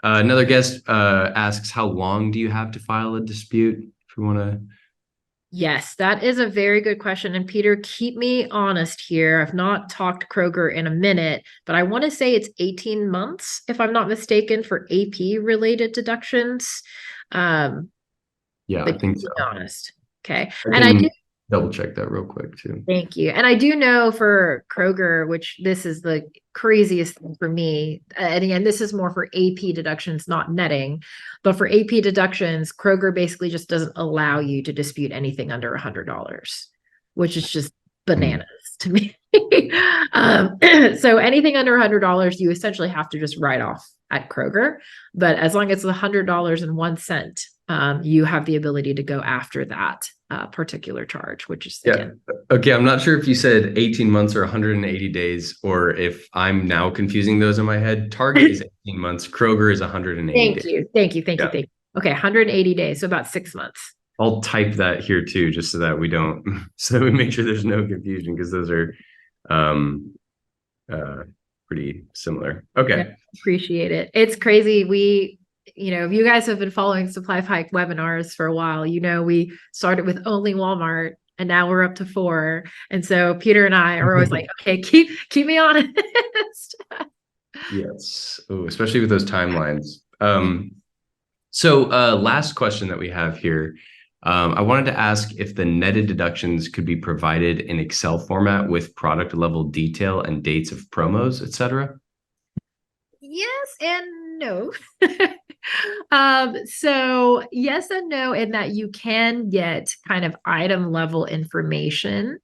another guest asks, how long do you have to file a dispute if you want to? Yes, that is a very good question. And Peter, keep me honest here. I've not talked Kroger in a minute, but I want to say it's 18 months, if I'm not mistaken, for AP related deductions. Yeah, I think so. Honest. Okay. And I do double check that real quick too. Thank you. And I do know for Kroger, which this is the craziest thing for me. And again, this is more for AP deductions, not netting. But for AP deductions, Kroger basically just doesn't allow you to dispute anything under $100, which is just bananas to me. So anything under $100, you essentially have to just write off at Kroger. But as long as it's $100.01, you have the ability to go after that particular charge, which is again. Okay, I'm not sure if you said 18 months or 180 days, or if I'm now confusing those in my head. Target is 18 months. Kroger is 180 days. Thank you. Okay, 180 days, so about 6 months. I'll type that here too, just so that we make sure there's no confusion, because those are pretty similar. Okay. Yeah, appreciate it. It's crazy. If you guys have been following Supply Pike webinars for a while, we started with only Walmart and now we're up to 4. And so Peter and I are always like, okay, keep me honest. Yes. Ooh, especially with those timelines. So last question that we have here. I wanted to ask if the netted deductions could be provided in Excel format with product level detail and dates of promos, etc. Yes and no. So yes and no, in that you can get kind of item level information.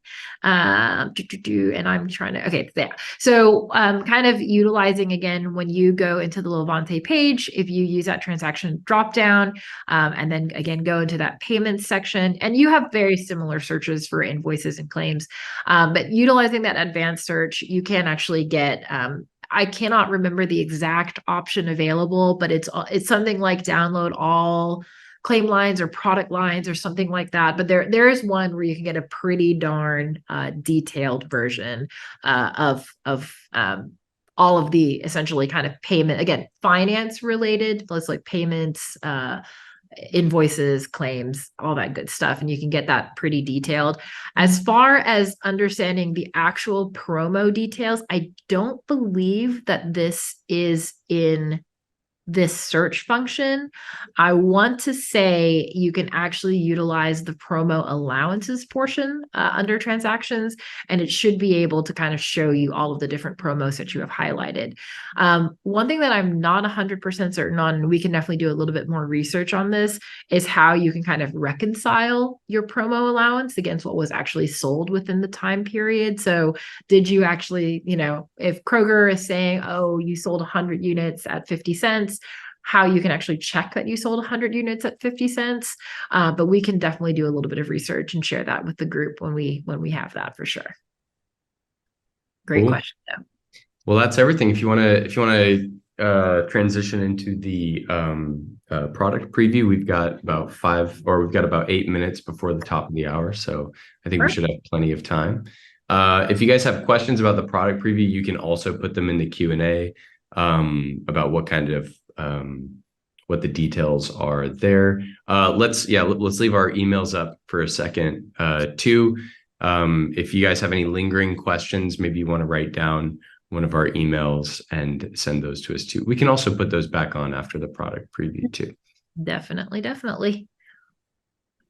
And I'm trying to, okay, there. So kind of utilizing again, when you go into the Levante page, if you use that transaction drop down, and then again, go into that payments section, and you have very similar searches for invoices and claims. But utilizing that advanced search, you can actually get, I cannot remember the exact option available, but it's something like download all claim lines or product lines or something like that. But there is one where you can get a pretty darn detailed version of all of the essentially kind of payment, again, finance related, plus like payments, invoices, claims, all that good stuff. And you can get that pretty detailed. As far as understanding the actual promo details, I don't believe that this is in this search function. I want to say you can actually utilize the promo allowances portion under transactions, and it should be able to kind of show you all of the different promos that you have highlighted. One thing that I'm not 100% certain on, and we can definitely do a little bit more research on this, is how you can kind of reconcile your promo allowance against what was actually sold within the time period. So did you actually, if Kroger is saying, oh, you sold 100 units at 50 cents, how you can actually check that you sold 100 units at 50 cents. But we can definitely do a little bit of research and share that with the group when we have that for sure. Great Cool. question though. Well, that's everything. If you want to transition into the product preview, we've got about 8 minutes before the top of the hour. So I think we should have plenty of time. If you guys have questions about the product preview, you can also put them in the Q&A about what kind of what the details are there. Let's leave our emails up for a second too. If you guys have any lingering questions, maybe you want to write down one of our emails and send those to us too. We can also put those back on after the product preview too. Definitely.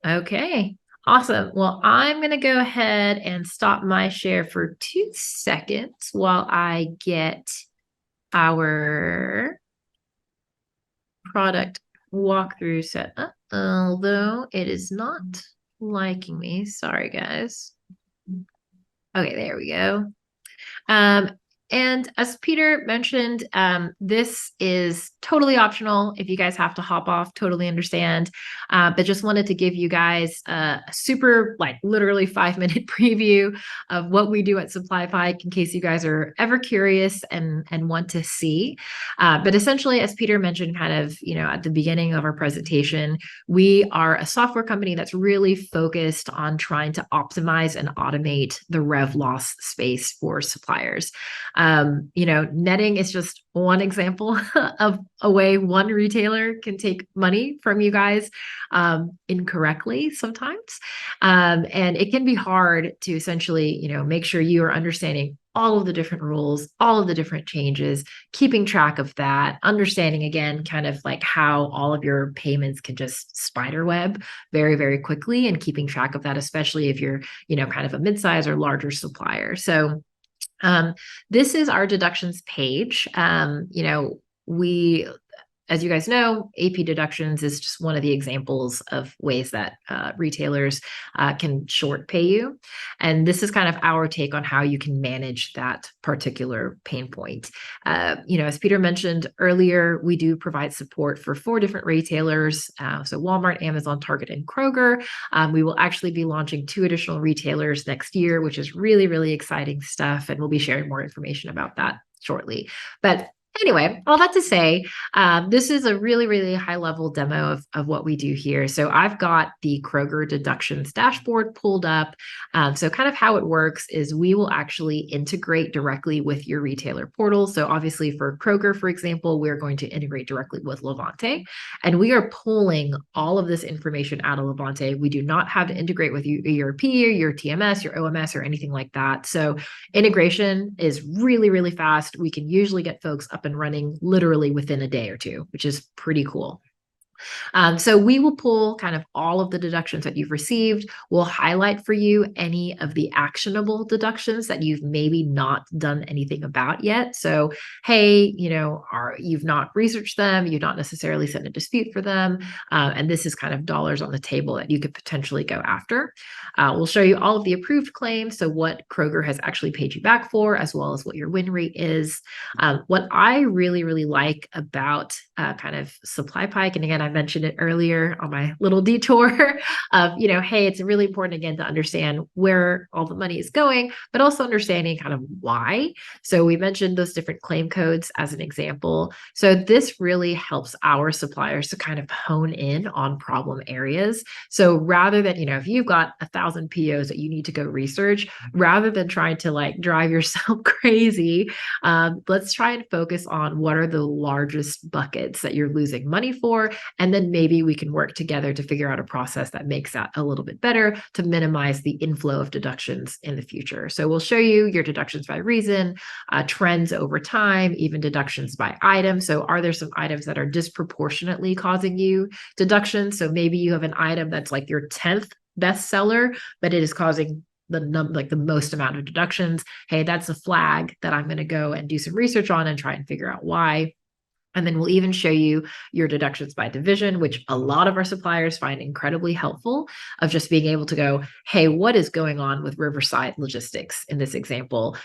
Okay. Awesome. Well, I'm going to go ahead and stop my share for 2 seconds while I get our product walkthrough set up, although it is not liking me. Sorry, guys. Okay, there we go. And as Peter mentioned, this is totally optional. If you guys have to hop off, totally understand. But just wanted to give you guys a super, literally 5-minute preview of what we do at Supply Pike in case you guys are ever curious and want to see. But essentially, as Peter mentioned, kind of, at the beginning of our presentation, we are a software company that's really focused on trying to optimize and automate the rev loss space for suppliers. Netting is just one example of a way one retailer can take money from you guys incorrectly sometimes. And it can be hard to essentially, make sure you are understanding all of the different rules, all of the different changes, keeping track of that, understanding again, kind of like how all of your payments can just spider web very, very quickly, and keeping track of that, especially if you're, kind of a mid-size or larger supplier. So this is our deductions page. We, as you guys know, AP deductions is just one of the examples of ways that retailers can short pay you. And this is kind of our take on how you can manage that particular pain point. As Peter mentioned earlier, we do provide support for 4 different retailers. So Walmart, Amazon, Target, and Kroger. We will actually be launching 2 additional retailers next year, which is really, really exciting stuff. And we'll be sharing more information about that shortly. But anyway, all that to say, this is a really, really high level demo of what we do here. So I've got the Kroger deductions dashboard pulled up. So kind of how it works is we will actually integrate directly with your retailer portal. So obviously for Kroger, for example, we're going to integrate directly with Levante, and we are pulling all of this information out of Levante. We do not have to integrate with your ERP or your TMS, your OMS, or anything like that. So integration is really, really fast. We can usually get folks up and running literally within a day or two, which is pretty cool. So we will pull kind of all of the deductions that you've received. We'll highlight for you any of the actionable deductions that you've maybe not done anything about yet. So, hey, you've not researched them, you've not necessarily sent a dispute for them, and this is kind of dollars on the table that you could potentially go after. We'll show you all of the approved claims, so what Kroger has actually paid you back for, as well as what your win rate is. What I really, really like about kind of Supply Pike, and again, I mentioned it earlier on my little detour of, hey, it's really important again to understand where all the money is going, but also understanding kind of why. So we mentioned those different claim codes as an example. So this really helps our suppliers to kind of hone in on problem areas. So rather than, if you've got 1,000 POs that you need to go research, rather than trying to like drive yourself crazy, let's try and focus on what are the largest buckets that you're losing money for. And then maybe we can work together to figure out a process that makes that a little bit better to minimize the inflow of deductions in the future. So we'll show you your deductions by reason, trends over time, even deductions by item. So are there some items that are disproportionately causing you deductions? So maybe you have an item that's like your 10th bestseller, but it is causing the most amount of deductions. Hey, that's a flag that I'm going to go and do some research on and try and figure out why. And then we'll even show you your deductions by division, which a lot of our suppliers find incredibly helpful, of just being able to go, hey, what is going on with Riverside Logistics in this example?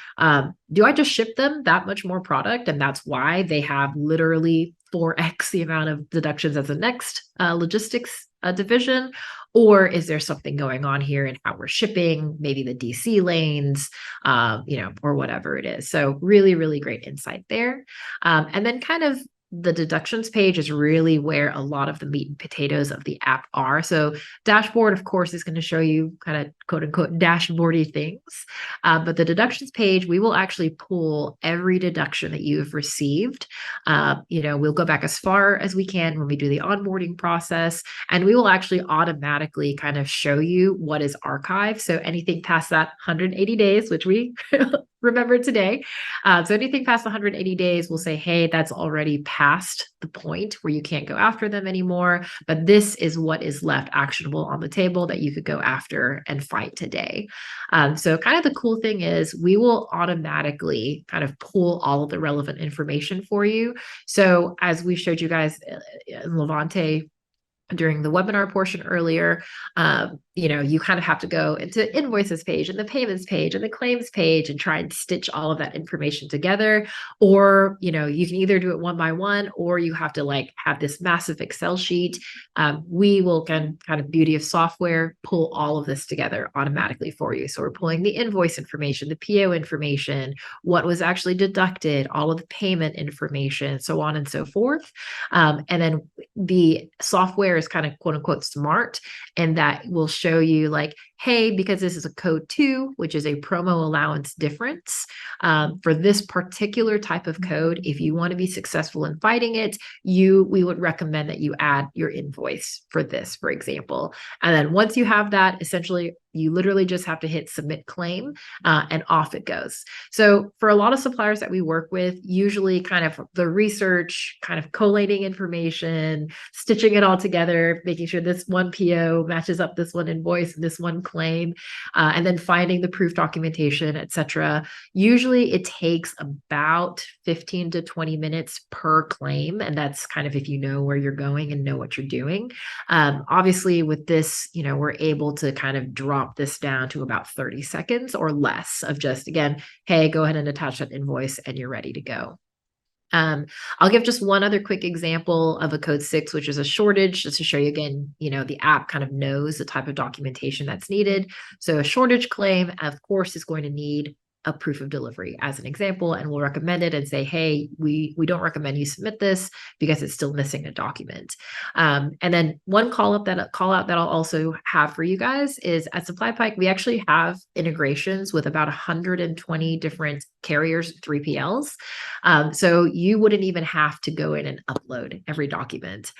Do I just ship them that much more product? And that's why they have literally 4x the amount of deductions as the next logistics division? Or is there something going on here in how we're shipping, maybe the DC lanes, or whatever it is? So really, really great insight there. And then kind of the deductions page is really where a lot of the meat and potatoes of the app are. So dashboard, of course, is going to show you kind of quote unquote dashboardy things. But the deductions page, we will actually pull every deduction that you've received. We'll go back as far as we can when we do the onboarding process, and we will actually automatically kind of show you what is archived. So anything past that 180 days, which we remember today. So anything past 180 days, we'll say, hey, that's already past the point where you can't go after them anymore. But this is what is left actionable on the table that you could go after and fight today. So kind of the cool thing is we will automatically kind of pull all of the relevant information for you. So as we showed you guys in Levante during the webinar portion earlier, you kind of have to go into invoices page and the payments page and the claims page and try and stitch all of that information together. Or, you can either do it one by one, or you have to like have this massive Excel sheet. We will kind of beauty of software, pull all of this together automatically for you. So we're pulling the invoice information, the PO information, what was actually deducted, all of the payment information, so on and so forth. And then the software is kind of quote unquote smart, and that will show you like, hey, because this is a code 2, which is a promo allowance difference, for this particular type of code, if you want to be successful in fighting it, we would recommend that you add your invoice for this, for example. And then once you have that, essentially you literally just have to hit submit claim, and off it goes. So for a lot of suppliers that we work with, usually kind of the research, kind of collating information, stitching it all together, making sure this one PO matches up this one invoice and this one claim, and then finding the proof documentation, etc. Usually it takes about 15 to 20 minutes per claim. And that's kind of if you know where you're going and know what you're doing. Obviously with this, we're able to kind of drop this down to about 30 seconds or less of just, again, hey, go ahead and attach that invoice and you're ready to go. I'll give just one other quick example of a code 6, which is a shortage, just to show you again, the app kind of knows the type of documentation that's needed. So a shortage claim, of course, is going to need a proof of delivery as an example, and we'll recommend it and say, hey, we don't recommend you submit this because it's still missing a document. And then one call out that I'll also have for you guys is at Supply Pike, we actually have integrations with about 120 different carriers, 3PLs. So you wouldn't even have to go in and upload every document.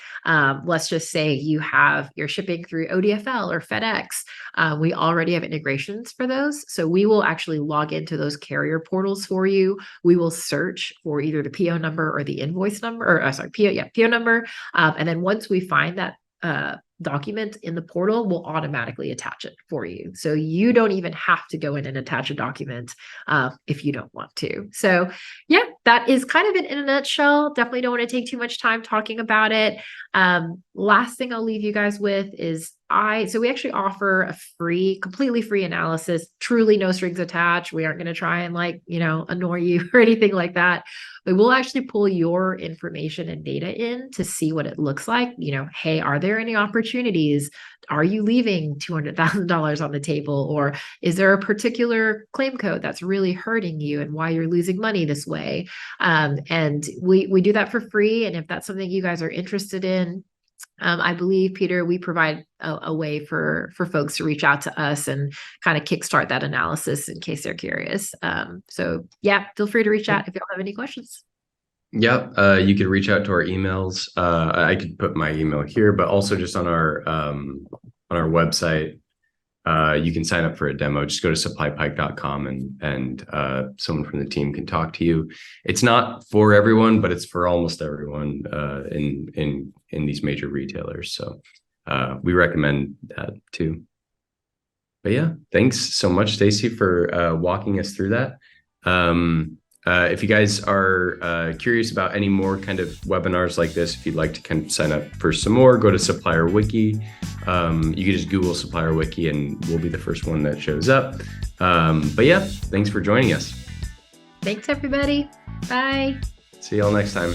Let's just say you're shipping through ODFL or FedEx. We already have integrations for those. So we will actually log into into those carrier portals for you. We will search for either the PO number or the invoice number, or PO number. And then once we find that document in the portal, we'll automatically attach it for you. So you don't even have to go in and attach a document if you don't want to. So yeah, that is kind of it in a nutshell. Definitely don't want to take too much time talking about it. Last thing I'll leave you guys with is we actually offer a completely free analysis, truly no strings attached. We aren't going to try and annoy you or anything like that. But we'll actually pull your information and data in to see what it looks like. Hey, are there any opportunities? Are you leaving $200,000 on the table? Or is there a particular claim code that's really hurting you and why you're losing money this way? And we do that for free. And if that's something you guys are interested in, I believe, Peter, we provide a way for folks to reach out to us and kind of kickstart that analysis in case they're curious. So yeah, feel free to reach out if you have any questions. Yep. You could reach out to our emails. I could put my email here, but also just on our website, you can sign up for a demo. Just go to supplypike.com and someone from the team can talk to you. It's not for everyone, but it's for almost everyone in these major retailers. So we recommend that too. But yeah, thanks so much, Stacy, for walking us through that. If you guys are curious about any more kind of webinars like this, if you'd like to kind of sign up for some more, go to Supplier Wiki. You can just Google Supplier Wiki and we'll be the first one that shows up. But yeah, thanks for joining us. Thanks, everybody. Bye. See y'all next time.